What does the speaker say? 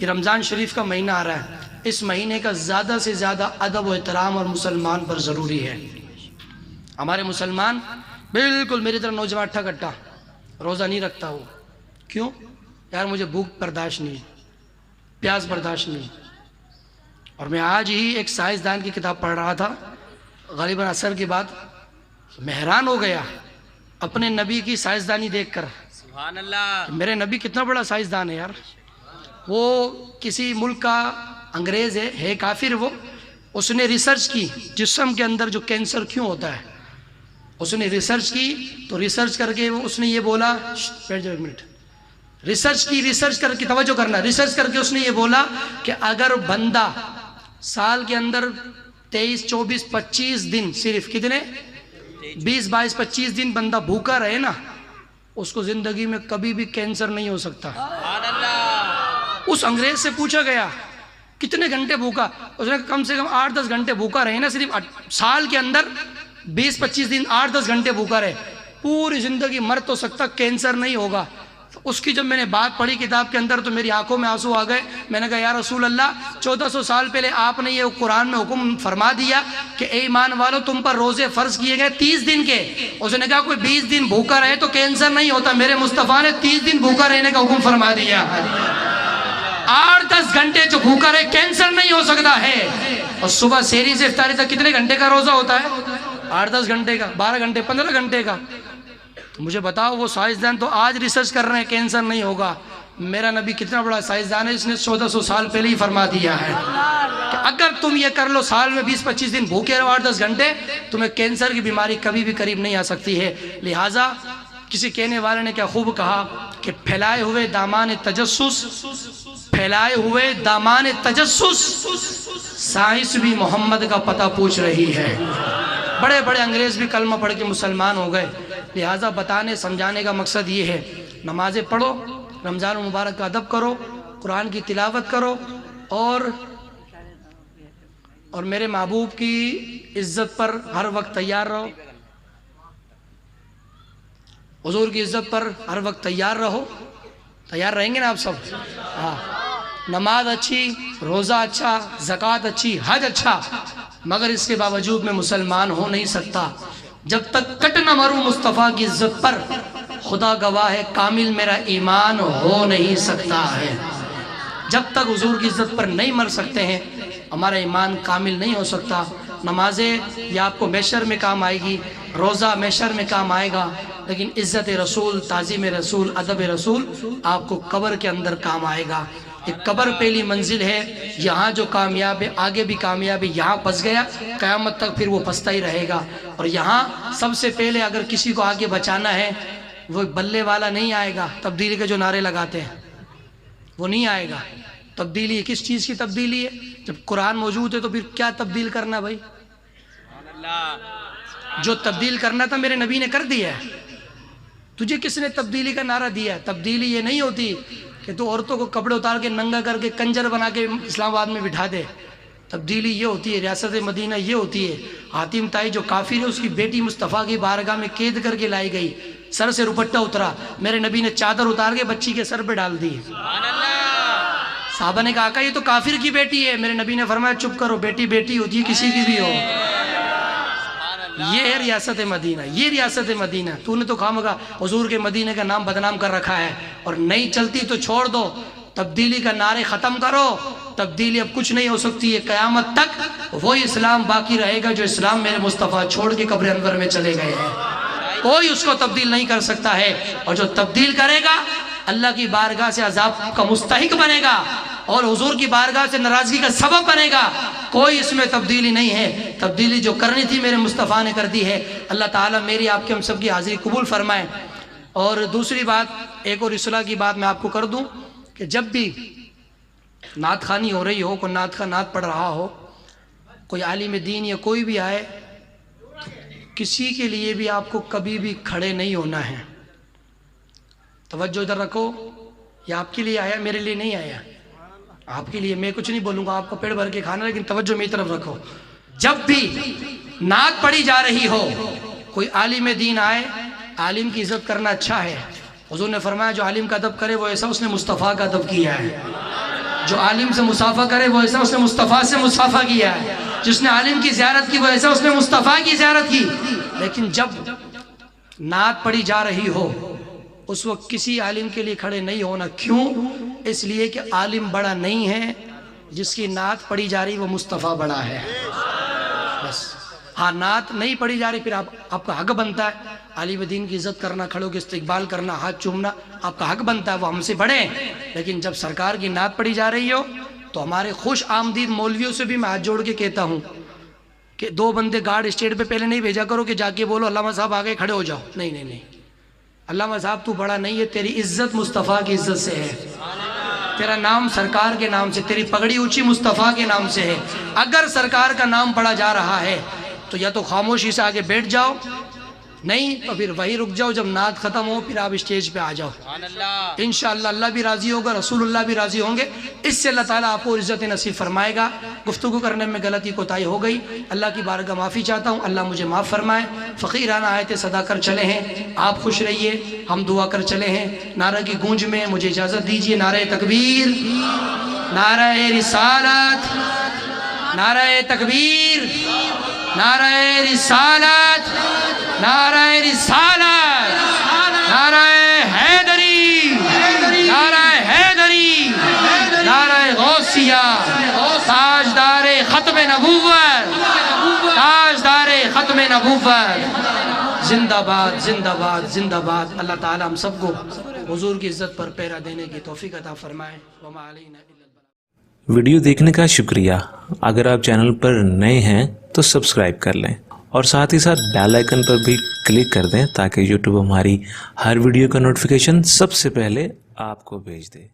ये रमज़ान शरीफ का महीना आ रहा है, इस महीने का ज़्यादा से ज़्यादा अदब व एहतराम और मुसलमान पर ज़रूरी है। हमारे मुसलमान बिल्कुल मेरी तरह नौजवान अट्ठा कट्टा रोज़ा नहीं रखता। वो क्यों? यार मुझे भूख बर्दाश्त नहीं, प्यास बर्दाश्त नहीं। और मैं आज ही एक साइंसदान की किताब पढ़ रहा था, ग़ालिबन असर के बाद, मैं हैरान हो गया अपने नबी की साइंसदानी देखकर। सुभान अल्लाह, मेरे नबी कितना बड़ा साइंसदान है यार। वो किसी मुल्क का अंग्रेज़ है काफिर। वो उसने रिसर्च की जिस्म के अंदर जो कैंसर क्यों होता है, उसने रिसर्च की। तो रिसर्च करके वो उसने ये बोला, बैठ जाओ एक मिनट, रिसर्च करके तवज्जो करना, रिसर्च करके उसने ये बोला कि अगर बंदा साल के अंदर 23, 24, 25 दिन, सिर्फ कितने 20, 22, 25 दिन बंदा भूखा रहे ना, उसको जिंदगी में कभी भी कैंसर नहीं हो सकता। उस अंग्रेज से पूछा गया कितने घंटे भूखा, उसने कम से कम 8-10 घंटे भूखा रहे ना, सिर्फ साल के अंदर 20-25 दिन 8-10 घंटे भूखा रहे, पूरी जिंदगी मर तो सकता, कैंसर नहीं होगा। तो उसकी जब मैंने बात पढ़ी किताब के अंदर तो मेरी आंखों में आंसू आ गए। मैंने कहा या रसूल अल्लाह, 1400 साल पहले आपने ये कुरान में हुक्म फरमा दिया कि ए ईमान वालों तुम पर रोजे फर्ज किए गए 30 दिन के। उसने कहा कोई 20 दिन भूखा रहे तो कैंसर नहीं होता, मेरे मुस्तफ़ा ने 30 दिन भूखा रहने का हुक्म फरमा दिया। 8-10 घंटे जो भूखा रहे कैंसर नहीं हो सकता है। और सुबह सेहरी से इफ्तारी तक कितने घंटे का रोजा होता है? 8-10 घंटे का, 12 घंटे, 15 घंटे का। तो मुझे बताओ, वो साइंसदान तो आज रिसर्च कर रहे हैं कैंसर नहीं होगा। मेरा नबी कितना बड़ा साइंसदान है, इसने 1400 साल पहले ही फरमा दिया है कि अगर तुम ये कर लो, साल में 20-25 दिन भूखे रहो 8-10 घंटे, तुम्हें कैंसर की बीमारी कभी भी करीब नहीं आ सकती है। लिहाजा किसी कहने वाले ने क्या खूब कहा कि फैलाए हुए दामान तजस्सुस, फैलाए हुए दामान तजस्सुस, साइंस भी मोहम्मद का पता पूछ रही है। बड़े बड़े अंग्रेज भी कलमा पढ़ के मुसलमान हो गए। लिहाजा बताने समझाने का मकसद ये है, नमाज़ें पढ़ो, रमज़ान मुबारक का अदब करो, कुरान की तिलावत करो और मेरे महबूब की इज़्ज़त पर हर वक्त तैयार रहो, हुजूर की इज़्ज़त पर हर वक्त तैयार रहो। तैयार रहेंगे ना आप सब? हाँ, नमाज अच्छी, रोज़ा अच्छा, ज़कात अच्छी, हज अच्छा, मगर इसके बावजूद मैं मुसलमान हो नहीं सकता जब तक कट न मरूं मुस्तफ़ा की इज्जत पर। खुदा गवाह है कामिल मेरा ईमान हो नहीं सकता है। जब तक हुजूर की इज्जत पर नहीं मर सकते हैं हमारा ईमान कामिल नहीं हो सकता। नमाजें या आपको मैशर में काम आएगी, रोज़ा मैशर में काम आएगा, लेकिन इज़्ज़त रसूल, ताज़ीम रसूल, अदब रसूल आपको कब्र के अंदर काम आएगा। एक कब्र पहली मंजिल है, यहाँ जो कामयाब है आगे भी कामयाब है, यहाँ फंस गया क़यामत तक फिर वो फंसता ही रहेगा। और यहाँ सबसे पहले अगर किसी को आगे बचाना है, वो बल्ले वाला नहीं आएगा, तब्दीली के जो नारे लगाते हैं वो नहीं आएगा। तब्दीली किस चीज़ की तब्दीली है? जब कुरान मौजूद है तो फिर क्या तब्दील करना भाई? जो तब्दील करना था मेरे नबी ने कर दिया है, तुझे किसने तब्दीली का नारा दिया? तब्दीली ये नहीं होती कि तू औरतों को कपड़े उतार के नंगा करके कंजर बना के इस्लामाबाद में बिठा दे। तब्दीली ये होती है, रियासत मदीना ये होती है, हातिम ताई जो काफिर है उसकी बेटी मुस्तफ़ा की बारगाह में कैद करके लाई गई, सर से रुपट्टा उतरा, मेरे नबी ने चादर उतार के बच्ची के सर पे डाल दी। साहबा ने कहा आका ये तो काफिर की बेटी है। मेरे नबी ने फरमाया चुप करो, बेटी बेटी होती है किसी की भी हो। ये है रियासत मदीना, ये रियासत मदीना। तूने तो खामगा हुजूर के मदीने का नाम बदनाम कर रखा है, और नहीं चलती तो छोड़ दो। तब्दीली का नारे ख़त्म करो, तब्दीली अब कुछ नहीं हो सकती है। क़यामत तक वही इस्लाम बाकी रहेगा जो इस्लाम मेरे मुस्तफ़ा छोड़ के कब्र अनवर में चले गए हैं। कोई उसको तब्दील नहीं कर सकता है, और जो तब्दील करेगा अल्लाह की बारगाह से अजाब का मुस्तहिक बनेगा और हुजूर की बारगाह से नाराज़गी का सबब बनेगा। कोई इसमें तब्दीली नहीं है। तब्दीली जो करनी थी मेरे मुस्तफ़ा ने कर दी है। अल्लाह ताला मेरी आपके हम सब की हाज़िरी कबूल फरमाए। और दूसरी बात, एक और इस्लाह की बात मैं आपको कर दूं कि जब भी नात खानी हो रही हो, कोई नात का नात पढ़ रहा हो, कोई आलिम दीन या कोई भी आए, तो किसी के लिए भी आपको कभी भी खड़े नहीं होना है। तवज्जो इधर रखो, ये आपके लिए आया, मेरे लिए नहीं आया। आपके लिए मैं कुछ नहीं बोलूँगा, आपको पेट भर के खाना, लेकिन तवज्जो मेरी तरफ रखो। जब भी नात पढ़ी जा रही हो, कोई आलिम दीन आए, आलिम की इज़्ज़त करना अच्छा है। हुज़ूर ने फरमाया जो आलिम का अदब करे वो ऐसा उसने मुस्तफ़ा का अदब किया है। जो आलिम से मुसाफा करे वो ऐसा उसने मुस्तफ़ा से मुसाफा किया है, जिसने आलिम की ज़ियारत की वो ऐसा उसने मुस्तफ़ा की ज़ियारत की। लेकिन जब नात पढ़ी जा रही हो उस वक्त किसी आलिम के लिए खड़े नहीं होना। क्यों? इसलिए कि आलिम बड़ा नहीं है, जिसकी नात पढ़ी जा रही वो मुस्तफ़ा बड़ा है। बस हाँ, नात नहीं पढ़ी जा रही फिर आपका हक बनता है आलिम दीन की इज्जत करना, खड़ों की इस्तकबाल करना, हाथ चूमना आपका हक बनता है, वो हमसे बड़े हैं। लेकिन जब सरकार की नात पढ़ी जा रही हो तो हमारे खुश आमदीद मौलवियों से भी मैं हाथ जोड़ के कहता हूँ कि 2 बंदे गार्ड स्टेट पे पहले नहीं भेजा करो कि जाके बोलो अल्लामा साहब आगे खड़े हो जाओ। नहीं नहीं नहीं, अल्लामा साहब तू बड़ा नहीं है, तेरी इज्जत मुस्तफ़ा की इज्जत से है, तेरा नाम सरकार के नाम से, तेरी पगड़ी ऊंची मुस्तफ़ा के नाम से है। अगर सरकार का नाम पढ़ा जा रहा है तो या तो खामोशी से आगे बैठ जाओ, नहीं तो फिर वही रुक जाओ, जब नात ख़त्म हो फिर आप स्टेज पे आ जाओ। इंशाअल्लाह अल्लाह भी राज़ी होगा, रसूलुल्लाह भी राज़ी होंगे। इससे अल्लाह ताला आपको इज़्ज़त नसीब फरमाएगा। गुफ्तगू करने में गलती कोताही हो गई, अल्लाह की बारगाह माफ़ी चाहता हूँ, अल्लाह मुझे माफ़ फरमाए। फ़कीराना आयतें सदा कर चले हैं, आप खुश रहिए, हम दुआ कर चले हैं। नारा की गूंज में मुझे इजाज़त दीजिए। नारे तकबीर, नारे रिसालत, नारे तकबीर, नारे रिसालत, नारे रिसालत, नारे हैदरी, नारे हैदरी, नारे गौसिया, ताजदारे खत्म नबूवत, ताजदारे खत्म नबूवत, जिंदाबाद जिंदाबाद जिंदाबाद। अल्लाह ताला हम सबको हुजूर की इज्जत पर पैरा देने की तौफीक अता फरमाए। वमा अलैना इल्लल बलाग। वीडियो देखने का शुक्रिया। अगर आप चैनल पर नए हैं तो सब्सक्राइब कर लें और साथ ही साथ बेल आइकन पर भी क्लिक कर दें ताकि यूट्यूब हमारी हर वीडियो का नोटिफिकेशन सबसे पहले आपको भेज दे।